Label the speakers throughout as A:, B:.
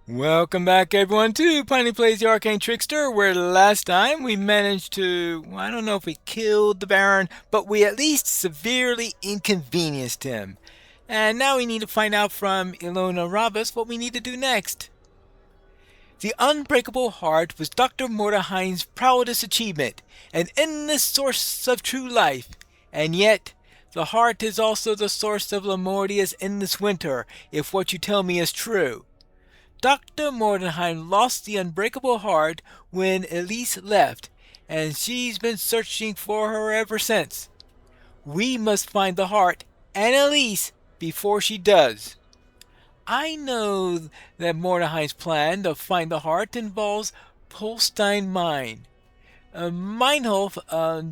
A: Welcome back, everyone, to Pineleaf Plays the Arcane Trickster, where last time we managed to, well, I don't know if we killed the Baron, but we at least severely inconvenienced him. And now we need to find out from Ilona Rabas what we need to do next. The Unbreakable Heart was Dr. Mordehai's proudest achievement, an endless source of true life. And yet, the heart is also the source of Lamordia's endless winter, if what you tell me is true. Dr. Mordenheim lost the unbreakable heart when Elise left, and she's been searching for her ever since. We must find the heart and Elise before she does. I know that Mordenheim's plan to find the heart involves Polstein Mine. Meinhof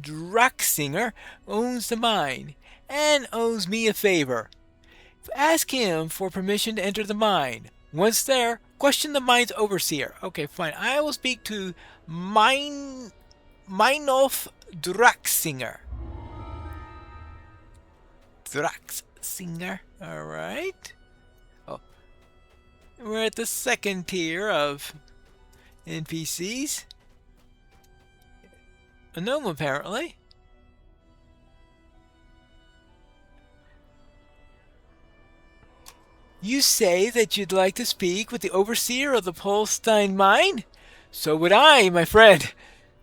A: Draxinger owns the mine and owes me a favor. Ask him for permission to enter the mine. Once there, question the mine's overseer. Okay, fine. I will speak to Meinolf Draxinger. Draxinger. Alright. Oh, we're at the second tier of NPCs. A gnome, apparently. You say that you'd like to speak with the overseer of the Polstein mine? So would I, my friend.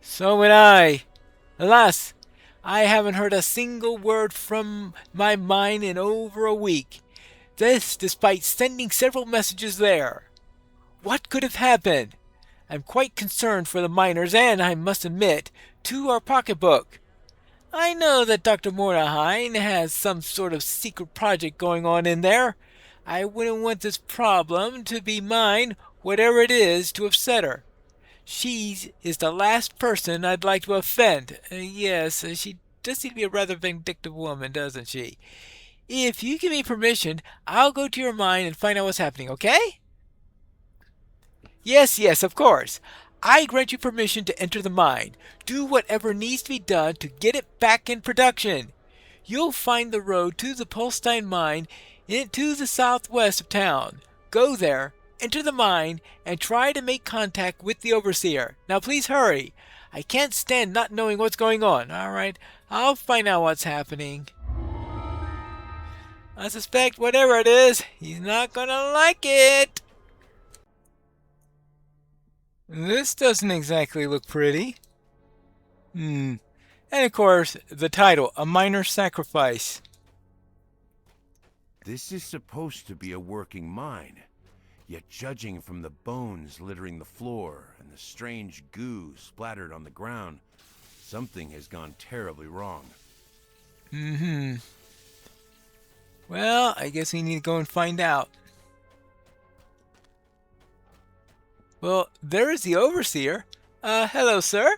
A: So would I. Alas, I haven't heard a single word from my mine in over a week. This despite sending several messages there. What could have happened? I'm quite concerned for the miners and, I must admit, to our pocketbook. I know that Dr. Mordehai has some sort of secret project going on in there. I wouldn't want this problem to be mine, whatever it is, to upset her. She is the last person I'd like to offend. Yes, she does seem to be a rather vindictive woman, doesn't she? If you give me permission, I'll go to your mine and find out what's happening, okay? Yes, of course. I grant you permission to enter the mine. Do whatever needs to be done to get it back in production. You'll find the road to the Polstein mine to the southwest of town. Go there, enter the mine, and try to make contact with the overseer. Now please hurry. I can't stand not knowing what's going on. Alright, I'll find out what's happening. I suspect whatever it is, he's not gonna like it. This doesn't exactly look pretty. And of course, the title, A Minor Sacrifice.
B: This is supposed to be a working mine, yet judging from the bones littering the floor and the strange goo splattered on the ground, something has gone terribly wrong.
A: Well, I guess we need to go and find out. Well, there is the overseer. Hello, sir.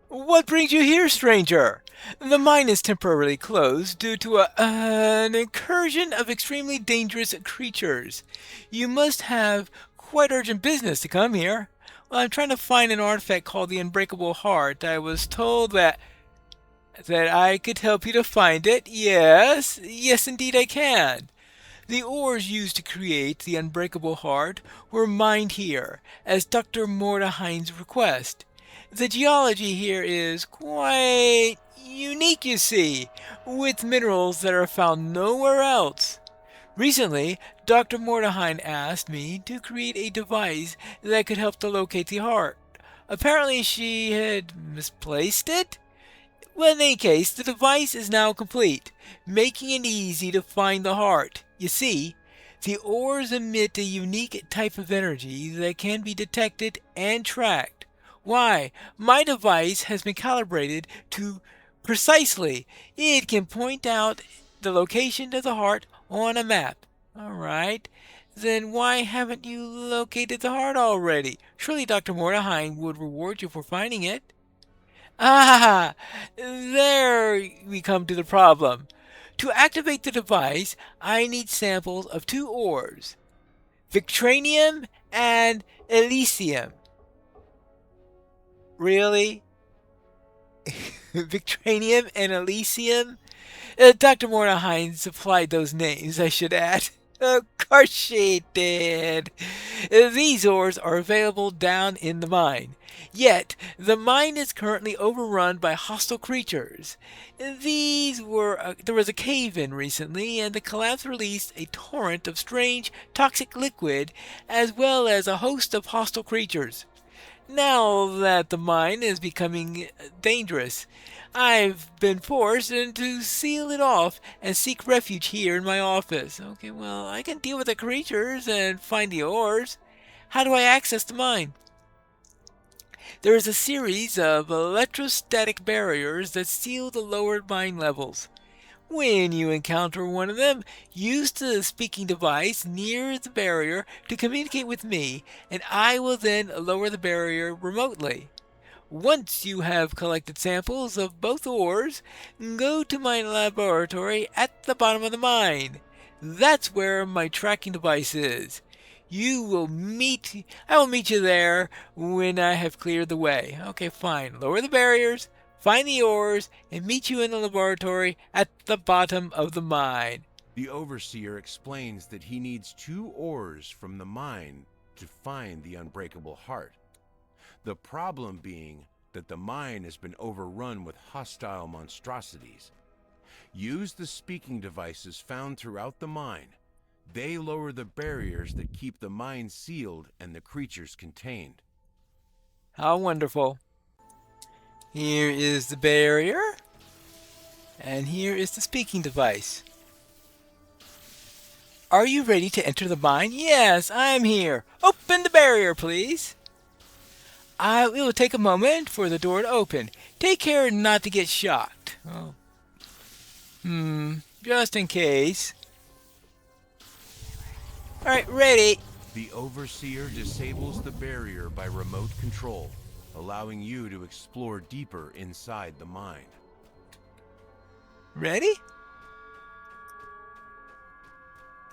A: What brings you here, stranger? The mine is temporarily closed due to an incursion of extremely dangerous creatures. You must have quite urgent business to come here. Well, I'm trying to find an artifact called the Unbreakable Heart. I was told that I could help you to find it. Yes, indeed I can. The ores used to create the Unbreakable Heart were mined here, as Dr. Mordehai's request. The geology here is quite unique, you see, with minerals that are found nowhere else. Recently, Dr. Mordehai asked me to create a device that could help to locate the heart. Apparently she had misplaced it? Well, in any case, the device is now complete, making it easy to find the heart. You see, the ores emit a unique type of energy that can be detected and tracked. Why, my device has been calibrated to precisely. It can point out the location of the heart on a map. Alright, then why haven't you located the heart already? Surely Dr. Mordehai would reward you for finding it. Ah, there we come to the problem. To activate the device, I need samples of two ores, Victranium and Elysium. Really? Victranium and Elysium? Dr. Mordehai supplied those names, I should add. Of course she did. These ores are available down in the mine. Yet, the mine is currently overrun by hostile creatures. There was a cave-in recently, and the collapse released a torrent of strange, toxic liquid, as well as a host of hostile creatures. Now that the mine is becoming dangerous, I've been forced to seal it off and seek refuge here in my office. Okay, well, I can deal with the creatures and find the ores. How do I access the mine? There is a series of electrostatic barriers that seal the lower mine levels. When you encounter one of them, use the speaking device near the barrier to communicate with me, and I will then lower the barrier remotely. Once you have collected samples of both ores, go to my laboratory at the bottom of the mine. That's where my tracking device is. I will meet you there when I have cleared the way. Okay, fine. Lower the barriers, find the ores, and meet you in the laboratory at the bottom of the mine.
B: The Overseer explains that he needs 2 ores from the mine to find the unbreakable heart. The problem being that the mine has been overrun with hostile monstrosities. Use the speaking devices found throughout the mine. They lower the barriers that keep the mine sealed and the creatures contained.
A: How wonderful. Here is the barrier, and here is the speaking device. Are you ready to enter the mine? Yes, I'm here. Open the barrier, please. It will take a moment for the door to open. Take care not to get shocked. Oh. Just in case. Alright, ready.
B: The Overseer disables the barrier by remote control, allowing you to explore deeper inside the mine.
A: Ready?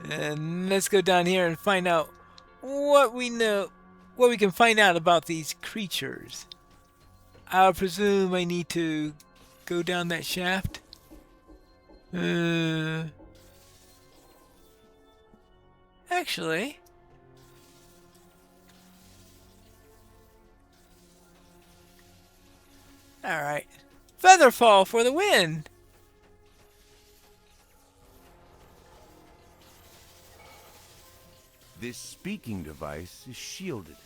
A: And let's go down here and find out what we can find out about these creatures. I presume I need to go down that shaft. Actually, alright. Featherfall for the win!
B: This speaking device is shielded.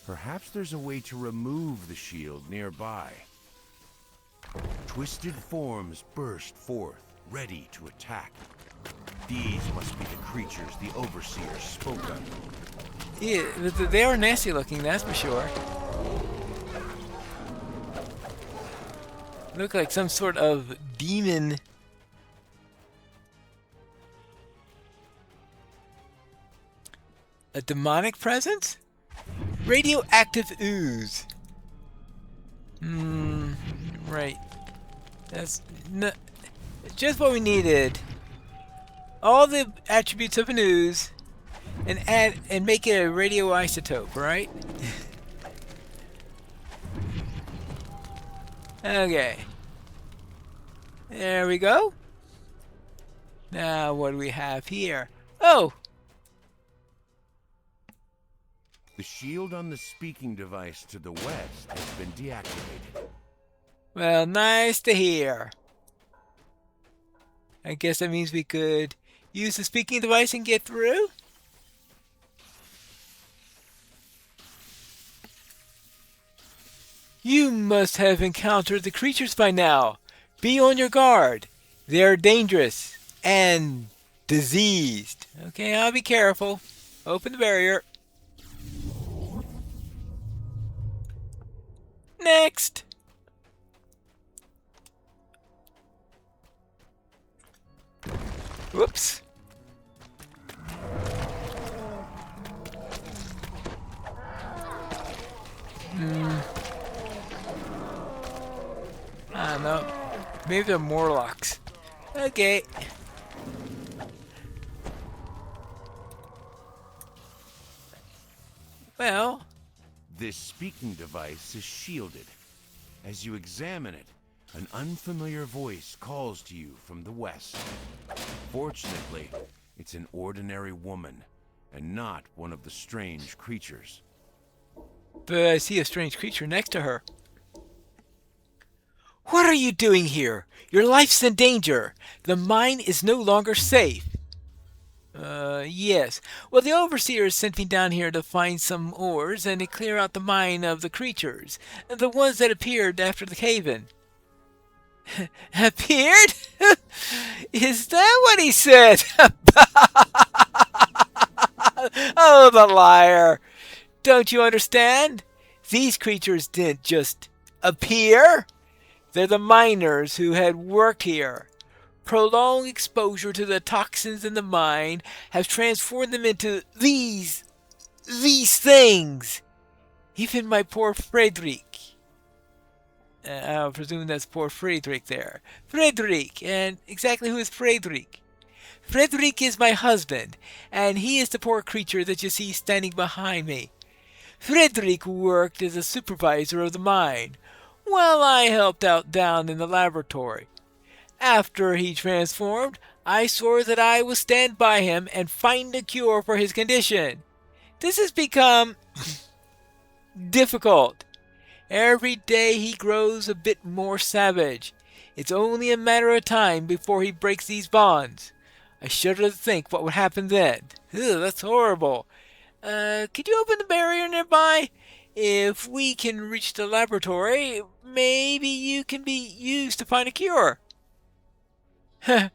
B: Perhaps there's a way to remove the shield nearby. Twisted forms burst forth, ready to attack. These must be the creatures the Overseer spoke of.
A: Yeah, they are nasty looking, that's for sure. Look like some sort of demon. A demonic presence? Radioactive ooze. Right. That's just what we needed. All the attributes of an ooze, and make it a radioisotope, right? Okay. There we go. Now what do we have here? Oh!
B: The shield on the speaking device to the west has been deactivated.
A: Well, nice to hear. I guess that means we could use the speaking device and get through? You must have encountered the creatures by now. Be on your guard. They're dangerous and diseased. Okay, I'll be careful. Open the barrier. Next. Whoops. I don't know. Maybe they're Morlocks. Okay. Well.
B: This speaking device is shielded. As you examine it, an unfamiliar voice calls to you from the west. Fortunately, It's an ordinary woman, and not one of the strange creatures.
A: But I see a strange creature next to her. What are you doing here? Your life's in danger. The mine is no longer safe. Yes. Well, the overseer sent me down here to find some ores and to clear out the mine of the creatures, the ones that appeared after the cave-in. Appeared? Is that what he said? Oh, the liar. Don't you understand? These creatures didn't just appear. They're the miners who had worked here. Prolonged exposure to the toxins in the mine has transformed them into these things. Even my poor Frederick. I presume that's poor Frederick there. Frederick, and exactly who is Frederick? Frederick is my husband, and he is the poor creature that you see standing behind me. Frederick worked as a supervisor of the mine, while I helped out down in the laboratory. After he transformed, I swore that I would stand by him and find a cure for his condition. This has become difficult. Every day he grows a bit more savage. It's only a matter of time before he breaks these bonds. I shudder to think what would happen then. Ugh, that's horrible. Could you open the barrier nearby? If we can reach the laboratory, maybe you can be used to find a cure. A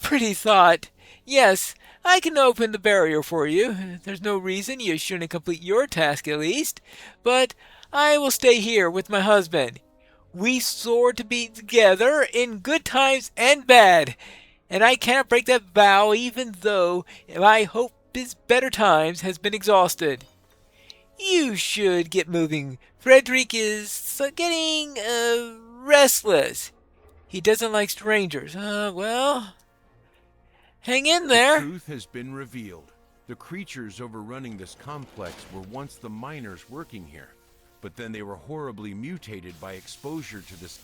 A: pretty thought. Yes, I can open the barrier for you. There's no reason you shouldn't complete your task at least. But I will stay here with my husband. We swore to be together in good times and bad, and I can't break that vow even though my hope his better times has been exhausted. You should get moving. Frederick is getting restless. He doesn't like strangers. Well, hang in there.
B: The truth has been revealed. The creatures overrunning this complex were once the miners working here, but then they were horribly mutated by exposure to this.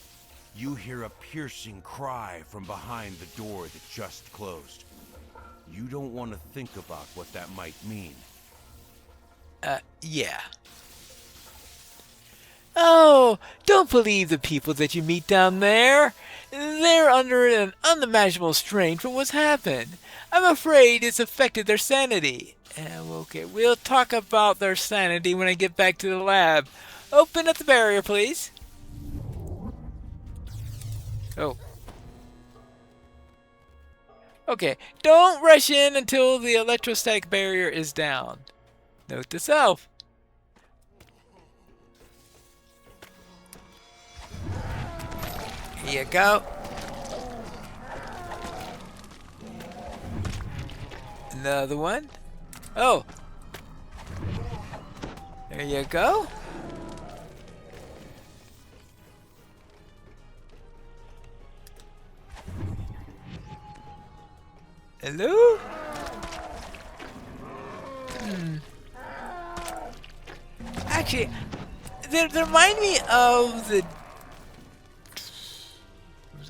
B: You hear a piercing cry from behind the door that just closed. You don't want to think about what that might mean.
A: Yeah. Oh, don't believe the people that you meet down there. They're under an unimaginable strain from what's happened. I'm afraid it's affected their sanity. Okay, we'll talk about their sanity when I get back to the lab. Open up the barrier, please. Oh. Okay, don't rush in until the electrostatic barrier is down. Note to self. Here you go. Another one. Oh. There you go. Hello? Actually, they remind me of the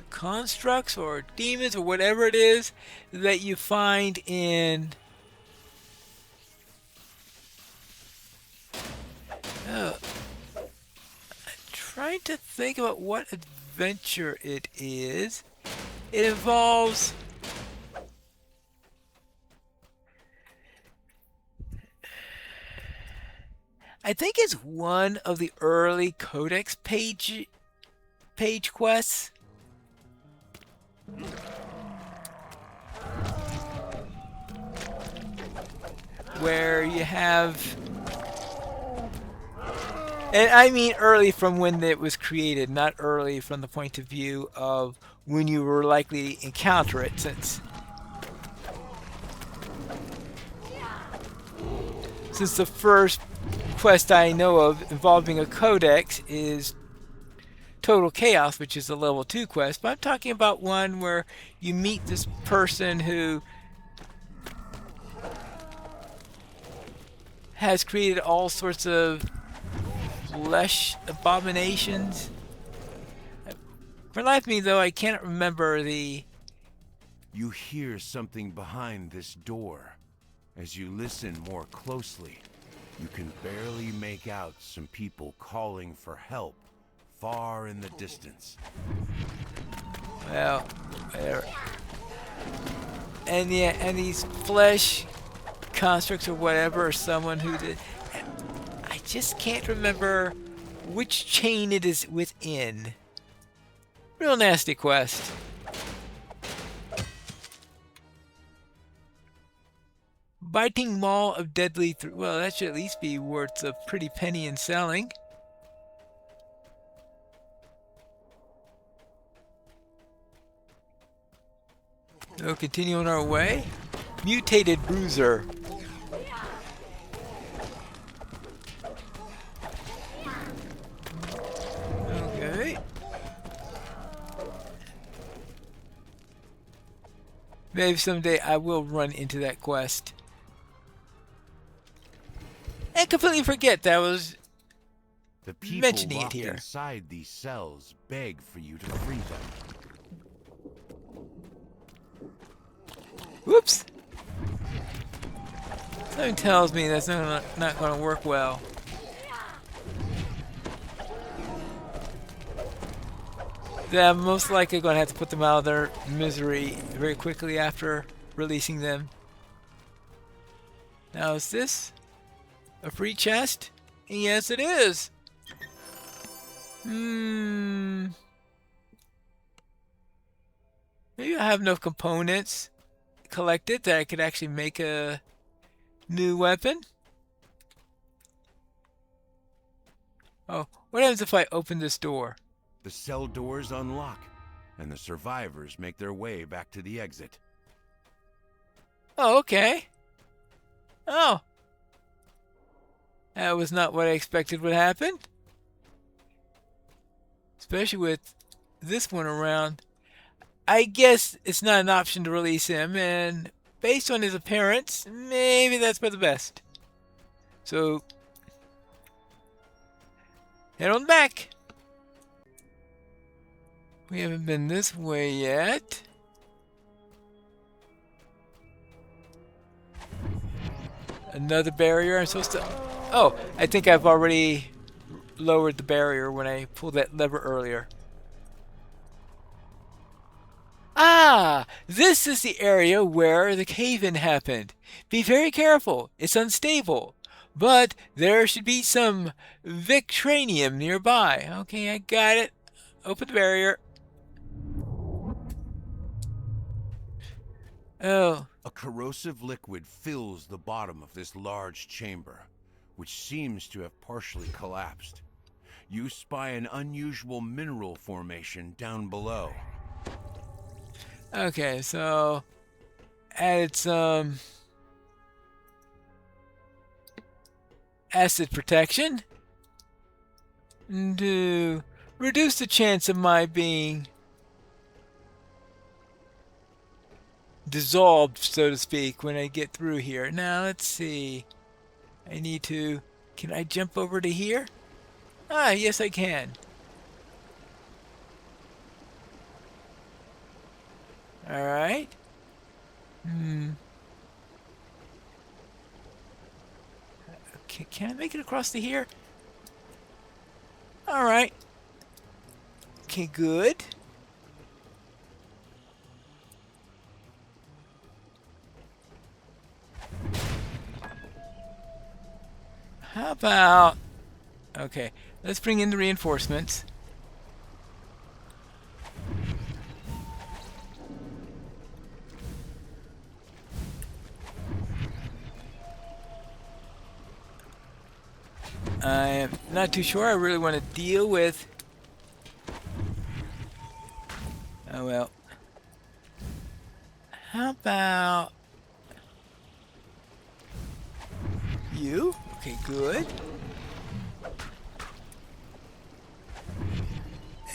A: constructs or demons or whatever it is that you find in I'm trying to think about what adventure it is. It involves I think it's one of the early Codex page quests. Where you have, and I mean early from when it was created, not early from the point of view of when you were likely to encounter it, since the first quest I know of involving a codex is Total Chaos, which is a level 2 quest, but I'm talking about one where you meet this person who has created all sorts of flesh abominations. For life of me, though, I can't remember the
B: You hear something behind this door. As you listen more closely, you can barely make out some people calling for help far in the distance.
A: Well, whatever. And yeah, and these flesh constructs or whatever, or someone who did. I just can't remember which chain it is within. Real nasty quest. Biting Maw of Deadly well, that should at least be worth a pretty penny in selling. So continue on our way. Mutated Bruiser. Okay. Maybe someday I will run into that quest. And completely forget that I was
B: The people
A: mentioning it
B: locked
A: here.
B: inside these cells beg for you to free them.
A: Whoops! Something tells me that's not going to work well. That I'm most likely going to have to put them out of their misery very quickly after releasing them. Now, is this a free chest? Yes, it is. Maybe I have enough components collected that I could actually make a new weapon. Oh, what happens if I open this door?
B: The cell doors unlock, and the survivors make their way back to the exit.
A: Oh, okay. Oh. That was not what I expected would happen. Especially with this one around. I guess it's not an option to release him, and based on his appearance, maybe that's for the best. So, head on back. We haven't been this way yet. Another barrier. I'm supposed to... Oh, I think I've already lowered the barrier when I pulled that lever earlier. Ah! This is the area where the cave-in happened. Be very careful. It's unstable. But there should be some Victranium nearby. Okay, I got it. Open the barrier. Oh.
B: A corrosive liquid fills the bottom of this large chamber, which seems to have partially collapsed. You spy an unusual mineral formation down below.
A: Okay, so added some acid protection to reduce the chance of my being dissolved, so to speak, when I get through here. Now, let's see. I need to... Can I jump over to here? Ah, yes I can. Alright. Okay, can I make it across to here? Alright. Okay, good. How about... Okay, let's bring in the reinforcements. I'm not too sure I really want to deal with... Oh well. How about... You? Okay, good.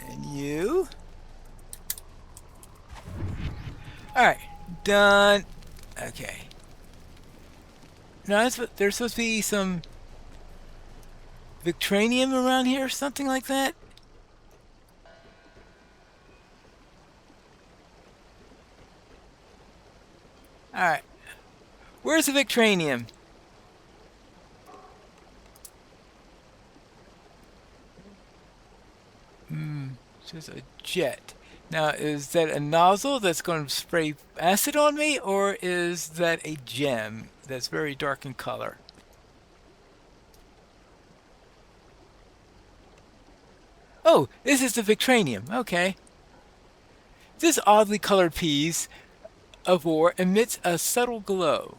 A: And you? Alright, done. Okay. Now, there's supposed to be some Victranium around here, something like that. Where's the Victranium? It's just a jet. Now, is that a nozzle that's going to spray acid on me, or is that a gem that's very dark in color? Oh, this is the Victranium. Okay. This oddly colored piece of ore emits a subtle glow.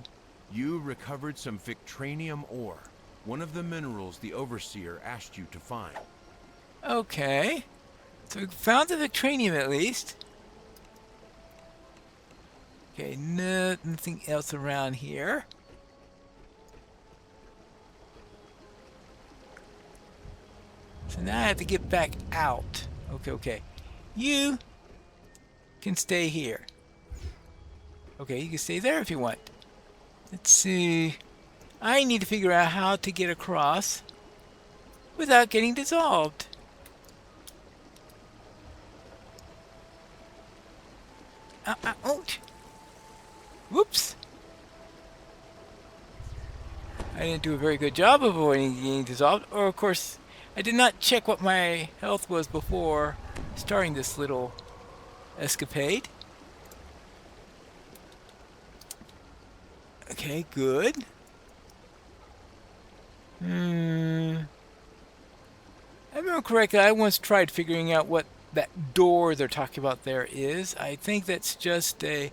B: You recovered some Victranium ore, one of the minerals the Overseer asked you to find.
A: Okay. So we found the Victranium at least. Okay, nothing else around here. So now I have to get back out. Okay. You can stay here. Okay, you can stay there if you want. Let's see. I need to figure out how to get across without getting dissolved. Ouch. Whoops. I didn't do a very good job of avoiding getting dissolved. Or, of course, I did not check what my health was before starting this little escapade. Okay, good. If I remember correctly, I once tried figuring out what that door they're talking about there is. I think that's just a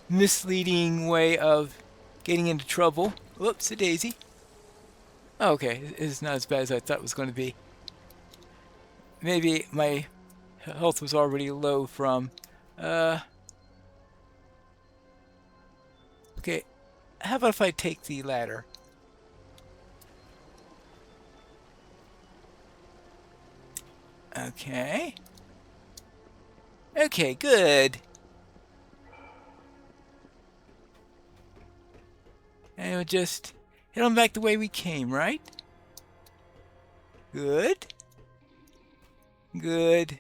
A: misleading way of getting into trouble. Whoops, a daisy. Oh, okay, it's not as bad as I thought it was going to be. Maybe my health was already low from... Okay, how about if I take the ladder? Okay. Okay, good. And we'll just head on back the way we came, right? Good. Good.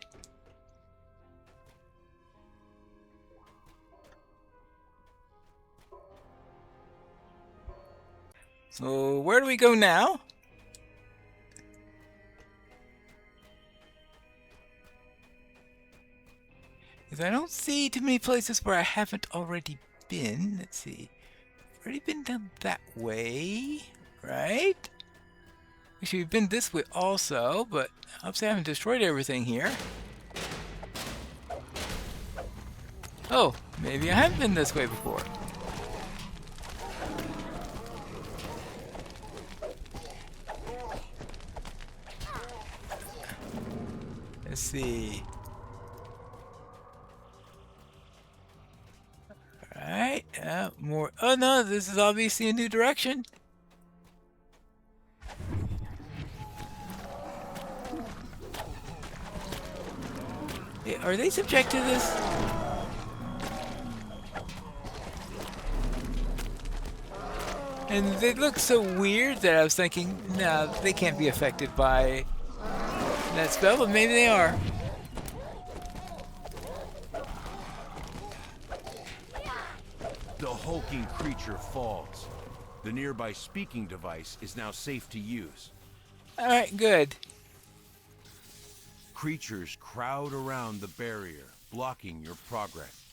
A: So, where do we go now? Because I don't see too many places where I haven't already been. Let's see. I've already been down that way, right? Actually, we've been this way also, but obviously I haven't destroyed everything here. Oh, maybe I haven't been this way before. Let's see. Alright, more. Oh no, this is obviously a new direction. Hey, are they subject to this? And they look so weird that I was thinking, no, they can't be affected by that spell, but maybe they are.
B: The hulking creature falls. The nearby speaking device is now safe to use.
A: Alright, good.
B: Creatures crowd around the barrier, blocking your progress.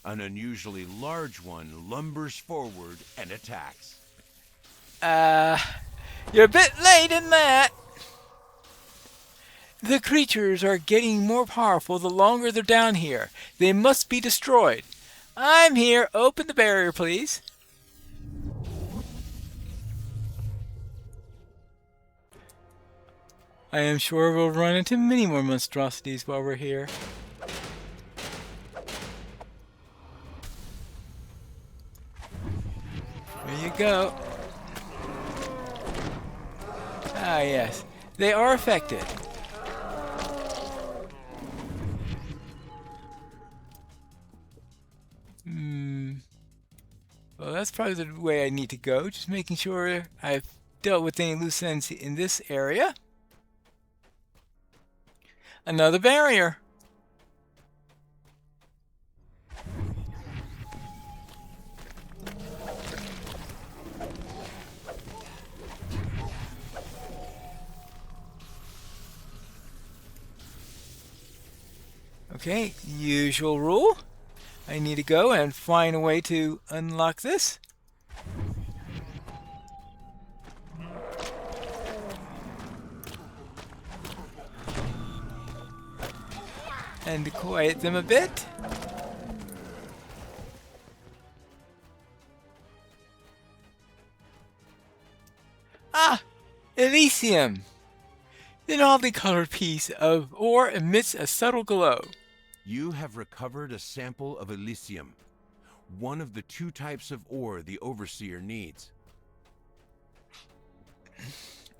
B: An unusually large one lumbers forward and attacks.
A: You're a bit late in that. The creatures are getting more powerful the longer they're down here. They must be destroyed. I'm here. Open the barrier, please. I am sure we'll run into many more monstrosities while we're here. There you go. Ah, yes. They are affected. Well, that's probably the way I need to go. Just making sure I've dealt with any loose ends in this area. Another barrier. Okay, usual rule. I need to go and find a way to unlock this. And to quiet them a bit. Ah! Elysium! The oddly colored piece of ore emits a subtle glow.
B: You have recovered a sample of Elysium, one of the two types of ore the Overseer needs.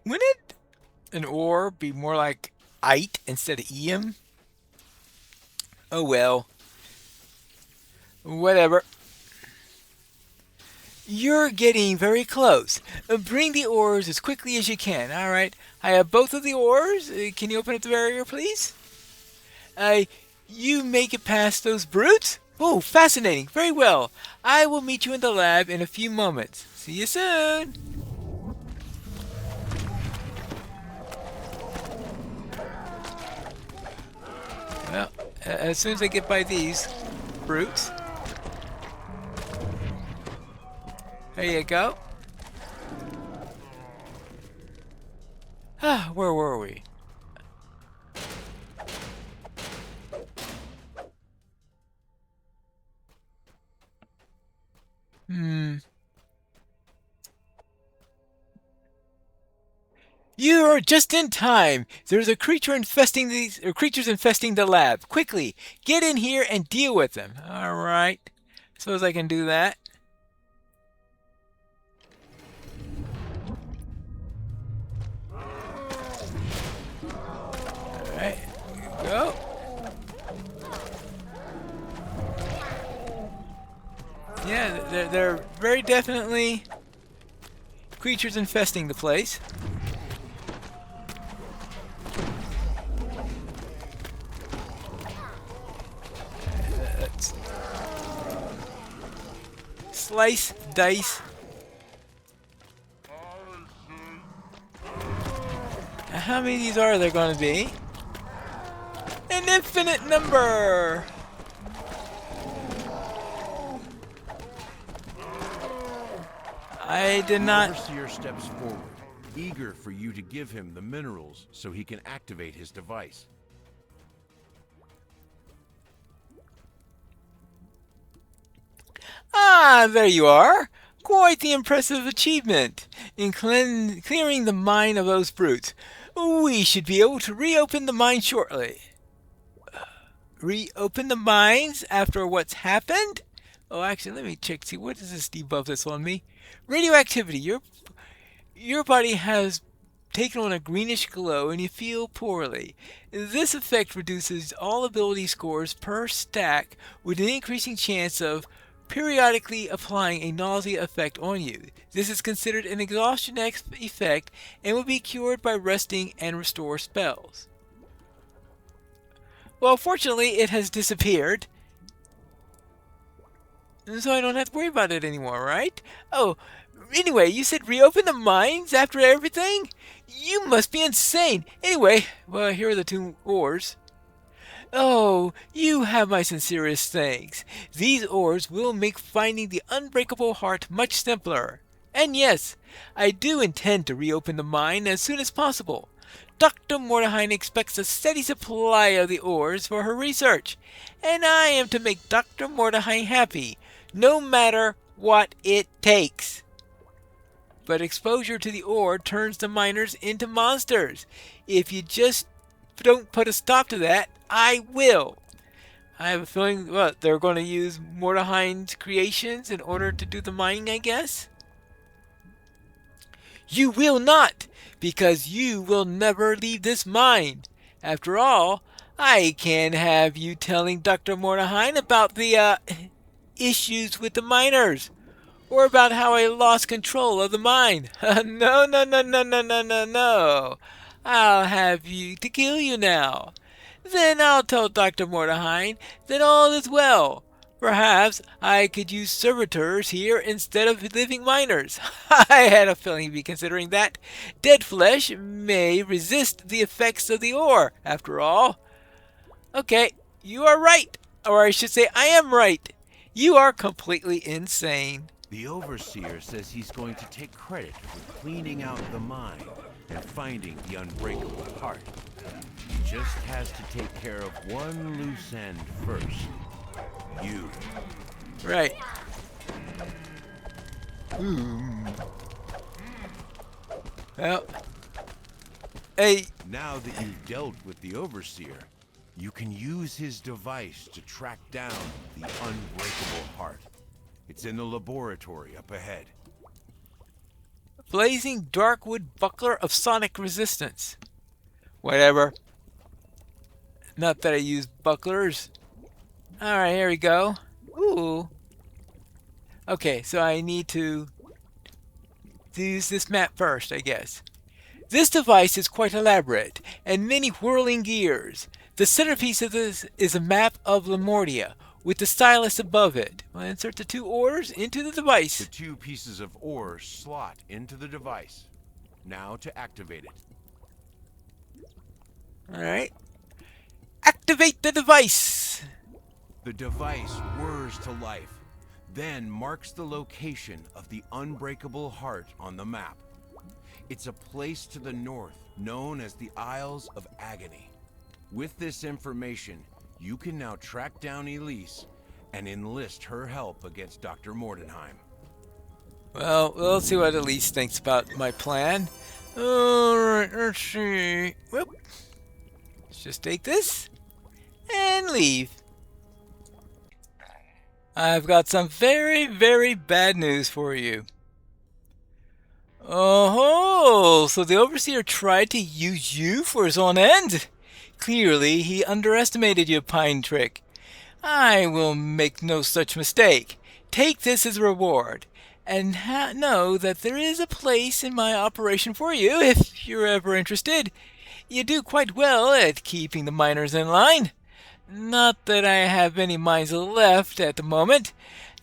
A: Wouldn't an ore be more like ite instead of eum? Oh well. Whatever. You're getting very close. Bring the ores as quickly as you can. All right. I have both of the ores. Can you open up the barrier, please? You make it past those brutes? Oh, fascinating. Very well. I will meet you in the lab in a few moments. See you soon. Well, as soon as I get by these brutes. There you go. Ah, where were we? You are just in time. There's a creature infesting creatures infesting the lab. Quickly, get in here and deal with them. All right. Suppose I can do that. All right. Here we go. Yeah, they're very definitely creatures infesting the place. Let's slice, dice. Now, how many of these are there going to be? An infinite number! I did not.
B: The Overseer steps forward, eager for you to give him the minerals so he can activate his device.
A: Ah, there you are. Quite the impressive achievement in clearing the mine of those brutes. We should be able to reopen the mine shortly. Reopen the mines after what's happened? Oh, actually, let me check. See, what does this debuff this on me? Radioactivity. Your body has taken on a greenish glow and you feel poorly. This effect reduces all ability scores per stack with an increasing chance of periodically applying a nausea effect on you. This is considered an exhaustion effect and will be cured by resting and restore spells. Well, fortunately, it has disappeared. So I don't have to worry about it anymore, right? Oh, anyway, you said reopen the mines after everything? You must be insane. Anyway, well, here are the two ores. Oh, you have my sincerest thanks. These ores will make finding the unbreakable heart much simpler. And yes, I do intend to reopen the mine as soon as possible. Dr. Mordehine expects a steady supply of the ores for her research, and I am to make Dr. Mordehine happy, no matter what it takes. But exposure to the ore turns the miners into monsters. If you just don't put a stop to that, I will. I have a feeling, well, they're going to use Mordehine's creations in order to do the mining, I guess? You will not, because you will never leave this mine. After all, I can't have you telling Dr. Mordehine about the, issues with the miners, or about how I lost control of the mine. No, no, no, no, no, no, no, no. I'll have you to kill you now. Then I'll tell Dr. Mordehine that all is well. Perhaps I could use servitors here instead of living miners. I had a feeling you'd be considering that. Dead flesh may resist the effects of the ore, after all. Okay, You are right. Or I should say, I am right. You are completely insane.
B: The Overseer says he's going to take credit for cleaning out the mine and finding the unbreakable heart. He just has to take care of one loose end first. You.
A: Right. Well, hey.
B: Now that you've dealt with the Overseer, you can use his device to track down the unbreakable heart. It's in the laboratory up ahead.
A: Blazing Darkwood Buckler of Sonic Resistance. Whatever. Not that I use bucklers. Alright, here we go. Ooh. Okay, so I need to use this map first, I guess. This device is quite elaborate, and many whirling gears. The centerpiece of this is a map of Lemortia, with the stylus above it. I'll insert the 2 ores into the device.
B: The 2 pieces of ore slot into the device. Now to activate it.
A: Alright. Activate the device!
B: The device whirs to life, then marks the location of the unbreakable heart on the map. It's a place to the north known as the Isles of Agony. With this information, you can now track down Elise and enlist her help against Dr. Mordenheim.
A: Well, let's see what Elise thinks about my plan. Alright, let's see. Whoop. Let's just take this and leave. I've got some very, very bad news for you. Oh, so the Overseer tried to use you for his own end? Clearly, he underestimated your pine trick. I will make no such mistake. Take this as a reward, and know that there is a place in my operation for you if you're ever interested. You do quite well at keeping the miners in line. Not that I have any mines left at the moment.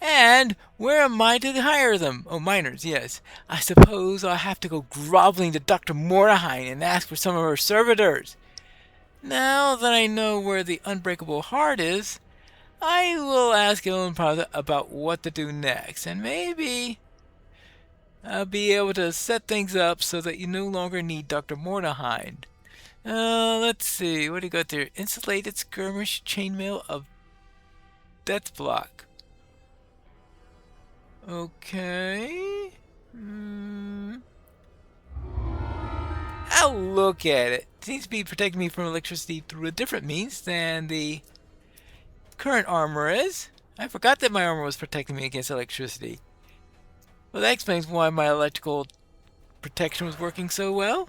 A: And where am I to hire them? Oh, miners, yes. I suppose I'll have to go groveling to Dr. Mordenheim and ask for some of her servitors. Now that I know where the unbreakable heart is, I will ask Ellen about what to do next, and maybe I'll be able to set things up so that you no longer need Dr. Mordenheim. Let's see, what do you got there? Insulated skirmish chainmail of death block. Okay. I'll look at it. It seems to be protecting me from electricity through a different means than the current armor is. I forgot that my armor was protecting me against electricity. Well, that explains why my electrical protection was working so well.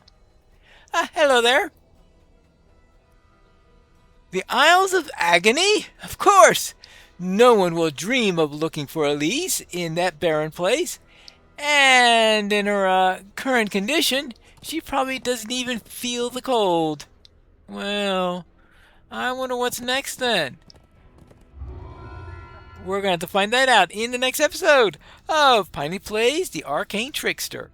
A: Hello there. The Isles of Agony? Of course! No one will dream of looking for Elise in that barren place. And in her current condition, she probably doesn't even feel the cold. Well, I wonder what's next then. We're going to have to find that out in the next episode of Piney Plays the Arcane Trickster.